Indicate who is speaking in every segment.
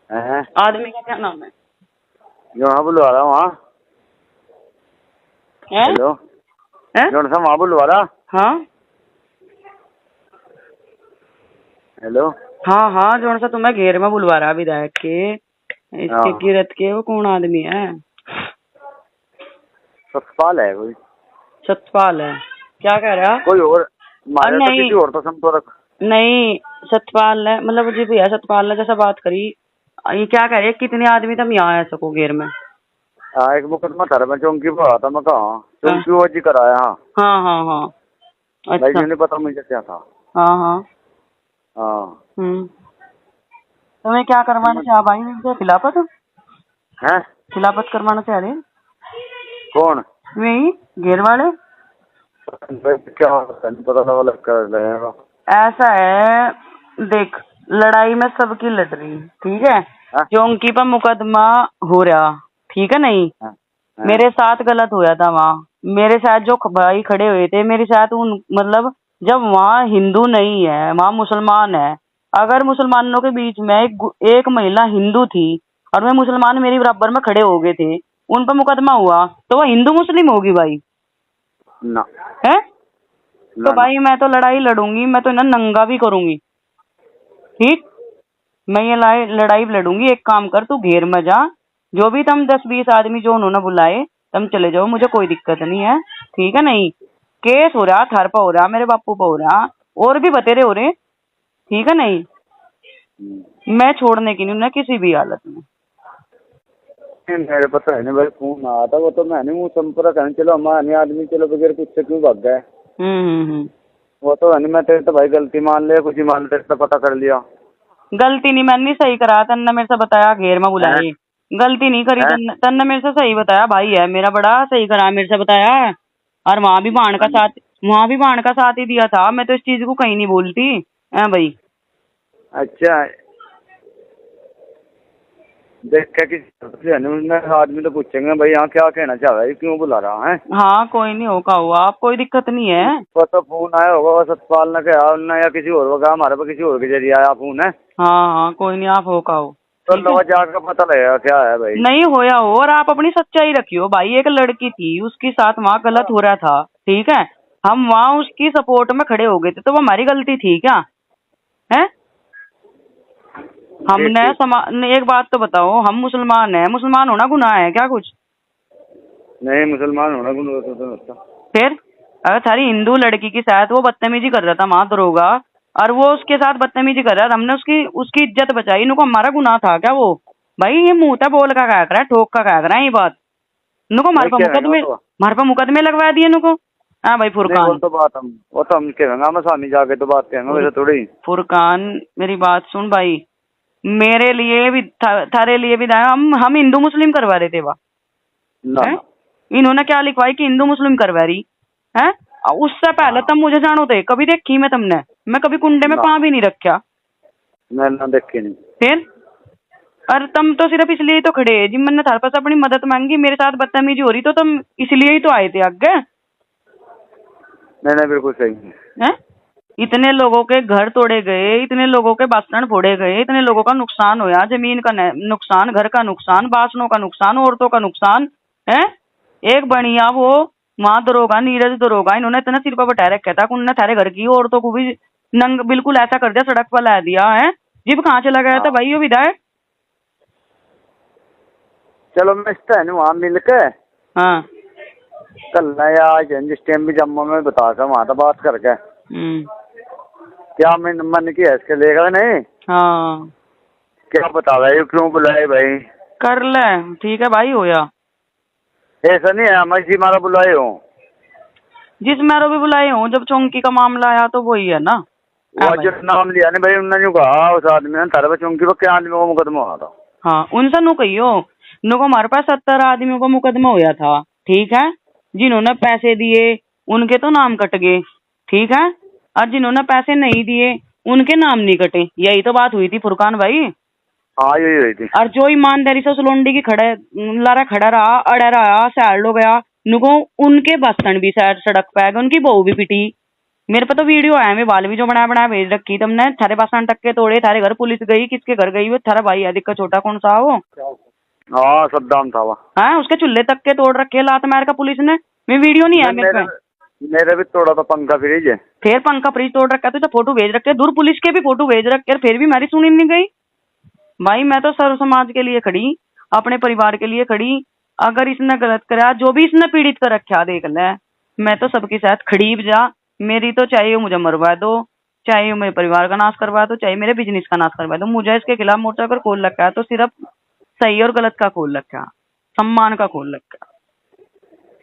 Speaker 1: हैं?
Speaker 2: आदमी का क्या नाम है?
Speaker 1: जो वहाँ बुलवा रहा वहाँ। हेलो, जो सा वहाँ बुलवा रहा।
Speaker 2: हाँ
Speaker 1: हेलो,
Speaker 2: हाँ हाँ, जो सा तुम्हें घेर में बुलवा रहा विधायक के, इसके किरत के, वो कौन आदमी है?
Speaker 1: सतपाल है कोई।
Speaker 2: सतपाल है? क्या कह रहा?
Speaker 1: कोई और मारे तो
Speaker 2: नहीं
Speaker 1: किसी और तो संपर्क
Speaker 2: नहीं, सतपाल है, मतलब जी भैया सतपाल ने जैसा बात करी। ये क्या कह रहे हैं, कितने आदमी तुम यहाँ आ सको घेर में?
Speaker 1: हाँ, एक मुकदमा था मैं चौंकी पर आया था, मैं कहा चौंकी वो जी कराया।
Speaker 2: हाँ हाँ हाँ,
Speaker 1: भाई
Speaker 2: अच्छा,
Speaker 1: नहीं पता मुझे क्या था।
Speaker 2: हाँ हाँ,
Speaker 1: हाँ,
Speaker 2: तुम्हें क्या करवाना चाह भाई? मुझे खिलाफत
Speaker 1: हैं?
Speaker 2: खिलाफत करवाना चाह रहे?
Speaker 1: कौन?
Speaker 2: वही घेर वाले।
Speaker 1: क्या होता नहीं पता लगा, लग कर रहेगा।
Speaker 2: ऐसा है, देख, लड़ाई में सबकी लड़ रही, ठीक है? चौंकी पर मुकदमा हो रहा, ठीक है? नहीं, मेरे साथ गलत होया था वहाँ। मेरे साथ जो भाई खड़े हुए थे मेरे साथ, उन मतलब जब वहाँ हिंदू नहीं है, वहाँ मुसलमान है। अगर मुसलमानों के बीच में एक महिला हिंदू थी और वे मुसलमान मेरी बराबर में खड़े हो गए थे, उन पर मुकदमा हुआ, तो वह हिंदू मुस्लिम होगी भाई?
Speaker 1: ना
Speaker 2: है? तो
Speaker 1: ना,
Speaker 2: भाई मैं तो लड़ाई लड़ूंगी, मैं तो इन्हें नंगा भी करूंगी, ठीक? मैं ये लड़ाई लड़ूंगी। एक काम कर, तू घेर में जा, जो भी तुम 10-20 आदमी जो उन्होंने बुलाए तुम चले जाओ, मुझे कोई दिक्कत नहीं है, ठीक है? नहीं, केस हो रहा, थार पर हो रहा, मेरे बापू पर हो रहा, और भी बतेरे हो रहे, ठीक है? नहीं, मैं छोड़ने की नहीं उन्हें किसी भी हालत में।
Speaker 1: मेरे पता है नहीं भाई, फोन आया था वो तो मैंने मुँह संपर्क है, चलो हमारे आदमी चलो बगैर पूछे क्यों भाग गए। वो तो है नहीं, मैं तेरे तो भाई गलती मान लिया, कुछ ही मान तेरे तो पता कर लिया।
Speaker 2: गलती नहीं, मैंने सही करा, तन्ने मेरे से बताया घेर में बुलाए, गलती नहीं करी। तन्ने मेरे से सही बताया, भाई है मेरा बड़ा, सही करा, मेरे से बताया। और वहाँ भी बाण का साथ ही दिया था। मैं तो इस चीज को कहीं नहीं बोलती है भाई।
Speaker 1: अच्छा, देख के किसी आदमी तो पूछेंगे भाई यहाँ क्या कहना चाह रहा है, क्यों बुला रहा है।
Speaker 2: हाँ, कोई नहीं होगा हुआ, आप कोई दिक्कत नहीं है।
Speaker 1: वो तो फोन आया होगा, वो सतपाल ने कहा उन्होंने या किसी और होगा, हमारे पास किसी और के जरिए आया फोन है।
Speaker 2: हाँ हाँ, कोई नहीं, आप होगा हो
Speaker 1: तो लो जाकर पता लगेगा क्या है भाई।
Speaker 2: नहीं होया हो, और आप अपनी सच्चाई रखियो भाई। एक लड़की थी, उसके साथ वहाँ गलत हो रहा था, ठीक है? हम वहाँ उसकी सपोर्ट में खड़े हो गए थे, तो वो हमारी गलती थी क्या? है? हमने एक बात तो बताओ, हम मुसलमान हैं, मुसलमान होना गुनाह है क्या कुछ?
Speaker 1: नहीं, मुसलमान होना गुनाह।
Speaker 2: फिर अगर थारी हिंदू लड़की के साथ वो बदतमीजी कर रहा था वहां दरोगा, और वो उसके साथ बदतमीजी कर रहा था, हमने उसकी उसकी इज्जत बचाई, इनको हमारा गुनाह था क्या वो? भाई ये मुंह था बोल का क्या कर रहा है, ठोक का क्या कर रहा है ये बात? इनको हमारे पर मुकदमे लगवा दिए इनको। हाँ भाई फुरकान,
Speaker 1: वो तो हम कहेंगे, हम सामने जाके तो बात करेंगे, वैसे थोड़ी।
Speaker 2: फुरकान मेरी बात सुन भाई, मेरे लिए भी थारे लिए भी हम हिंदू मुस्लिम करवा रहे थे वहाँ। इन्होंने क्या लिखवाई कि हिंदू मुस्लिम करवा रही है? उससे पहले तब मुझे जानो थे, कभी देखी मैं तुमने? मैं कभी कुंडे में पाँव भी नहीं रखा।
Speaker 1: मैं ना देखी नहीं।
Speaker 2: फिर और तुम तो सिर्फ इसलिए ही तो खड़े जी, मैंने थारे पास अपनी मदद मांगी, मेरे साथ बदतमीजी हो रही तो तुम इसलिए ही तो आए थे आगे।
Speaker 1: नहीं, बिल्कुल सही
Speaker 2: है। इतने लोगों के घर तोड़े गए, इतने लोगों के बर्तन फोड़े गए, इतने लोगों का नुकसान होया, जमीन का नुकसान, घर का नुकसान, बासनों का नुकसान, औरतों का नुकसान है। एक बढ़िया वो वहां दरोगा, नीरज दरोगा, इन्होंने इतना सिर पर बैठा रखा था, उन्होंने थारे घर की औरतों को भी नंग बिल्कुल ऐसा कर दिया, सड़क पर ला दिया है। जीप कहाँ चला गया था भाई ये विधायक?
Speaker 1: चलो मैं वहाँ मिल के
Speaker 2: हाँ
Speaker 1: कल आज जिस टाइम भी जम्मू में बता कर वहाँ तो बात करके क्या मैं मन की है इसके लेगा नहीं।
Speaker 2: हाँ,
Speaker 1: क्या बता रहे क्यों बुलाए भाई?
Speaker 2: कर ले, ठीक है भाई होया।
Speaker 1: ऐसा नहीं है, मैं जी मारा बुलाए हूँ,
Speaker 2: जिस मैरो भी बुलाए हूँ, जब चौंकी का मामला आया तो वही है ना।
Speaker 1: वो जो नाम लिया नहीं भाई, उन्होंने कहा उस आदमी ने तारे चौंकी पर क्या आदमी को मुकदमा हुआ था।
Speaker 2: हाँ, उनसे नु कहियो, नुको हमारे पास 70 आदमियों का मुकदमा हुआ था, ठीक है? जिन्होंने पैसे दिए उनके तो नाम कट गए, ठीक है? और जिन्होंने पैसे नहीं दिए उनके नाम नहीं कटे। यही तो बात हुई थी फुरकान भाई।
Speaker 1: हाँ, यही हुई थी।
Speaker 2: और जो ईमानदारी से उस लोंडी की खड़ा रहा, अड़ा रहा, सैड हो गया, नुको उनके बस्तन भी सड़क पे आ गए, उनकी बहू भी पिटी, मेरे पे तो वीडियो है, मैं बाल भी जो बनाया बनाया भेज रखी तुमने। थारे बासन टक्के तोड़े, थारे घर पुलिस गई, किसके घर गई वो? थारा भाई है दिक्कत छोटा कौन सा वो?
Speaker 1: हाँ सद्दाम था वह।
Speaker 2: हाँ, उसके चूल्हे तक के तोड़ रखे लात मार का पुलिस ने। मैं वीडियो नहीं है मेरे पे।
Speaker 1: मेरे भी तोड़ा था पंखा फ्रिज।
Speaker 2: फिर पंखा फ्रिज तोड़ रखा तो फोटो भेज रखे, दूर पुलिस के भी फोटो भेज रखे, फिर भी मेरी सुनी नहीं गई। भाई मैं तो सर्व समाज के लिए खड़ी, अपने परिवार के लिए खड़ी। अगर इसने गलत करा, जो भी इसने पीड़ित कर रखा देख ले, मैं तो सबके साथ खड़ी जा। मेरी तो चाहे वो मुझे मरवा दो, चाहे वो मेरे परिवार का नाश करवा दो, चाहे मेरे बिजनेस का नाश करवा दो, मुझे इसके खिलाफ मोर्चा अगर खोल रखा है तो सिर्फ सही और गलत का खोल रखा, सम्मान का खोल रखा।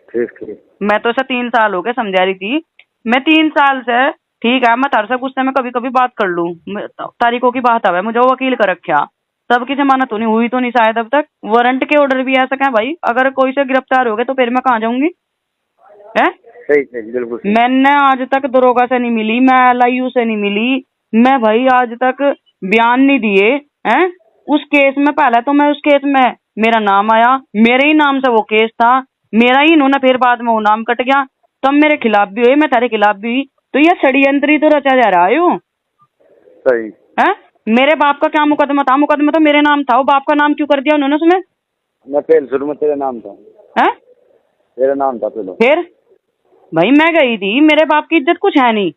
Speaker 1: ठीक।
Speaker 2: मैं तो ऐसा 3 साल हो गए समझा रही थी। मैं 3 साल से, ठीक है, मैं तार से गुस्से में कभी कभी बात कर लूं, तारीखों की बात है, मुझे वो वकील कर रखा, तब की जमानत तो नहीं हुई, तो नहीं शायद अब तक। वारंट के ऑर्डर भी ऐसा क्या भाई? अगर कोई से गिरफ्तार हो गए तो फिर मैं कहाँ जाऊंगी? है
Speaker 1: सही बिल्कुल।
Speaker 2: मैंने आज तक दरोगा से नहीं मिली, मैं LIU से नहीं मिली, मैं भाई आज तक बयान नहीं दिए हैं उस केस में। पहले तो मैं उस केस में मेरा नाम आया, मेरे ही नाम से वो केस था, मेरा ही इन्होंने, फिर बाद में वो नाम कट गया, तब मेरे खिलाफ भी हुई, मैं तेरे खिलाफ भी हुई। तो ये षड्यंत्र ही तो रचा जा रहा है।
Speaker 1: सही
Speaker 2: है मेरे बाप का क्या मुकदमा था? मुकदमा तो मेरे नाम था, वो बाप का नाम क्यों कर दिया उन्होंने उसमें?
Speaker 1: मैं पहले शुरू में तेरा नाम था।
Speaker 2: है
Speaker 1: तेरा नाम था पहले।
Speaker 2: फिर भाई मैं गई थी, मेरे बाप की इज्जत कुछ है नहीं।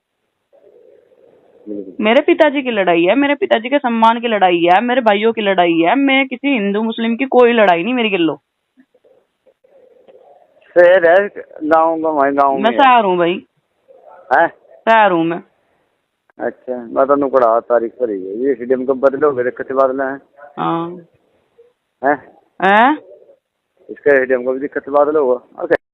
Speaker 2: मेरे पिताजी की लड़ाई है, मेरे पिताजी के सम्मान की लड़ाई है, मेरे भाइयों की लड़ाई है। मैं किसी हिंदू मुस्लिम की कोई लड़ाई नहीं मेरी गिल्लो।
Speaker 1: शहर है गाँव गाँव
Speaker 2: मैं शहर हूँ भाई,
Speaker 1: है
Speaker 2: शहर हूँ मैं।
Speaker 1: अच्छा, मैं तो नुकड़ा तारीख पर ही है। ये स्टेडियम कब बदलोगे? दिक्कत बादल है।
Speaker 2: हाँ
Speaker 1: हैं?
Speaker 2: हैं?
Speaker 1: इसका स्टेडियम का भी दिक्कत बादल होगा।